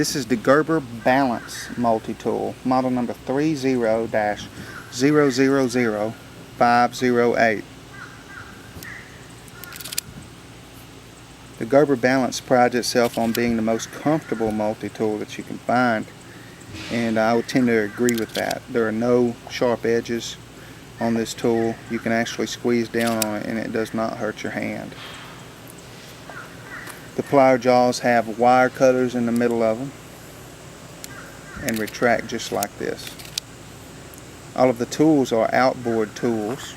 This is the Gerber Balance Multitool, model number 30-000508. The Gerber Balance prides itself on being the most comfortable multi-tool that you can find, and I would tend to agree with that. There are no sharp edges on this tool. You can actually squeeze down on it and it does not hurt your hand. The plier jaws have wire cutters in the middle of them and retract just like this. All of the tools are outboard tools,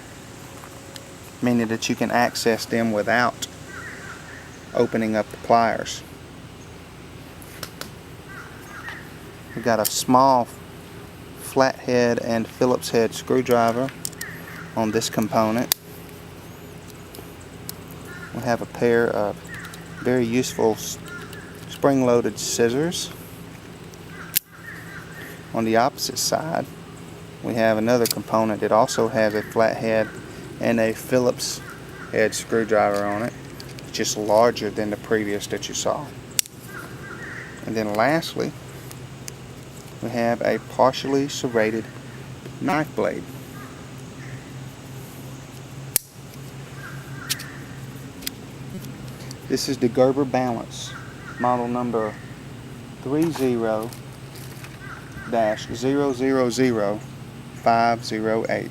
meaning that you can access them without opening up the pliers. We've got a small flathead and Phillips head screwdriver on this component. We have a pair of very useful spring-loaded scissors. On the opposite side, we have another component that also has a flathead and a Phillips head screwdriver on it, just larger than the previous that you saw. And then lastly, we have a partially serrated knife blade. This is the Gerber Balance, model number 30-000508.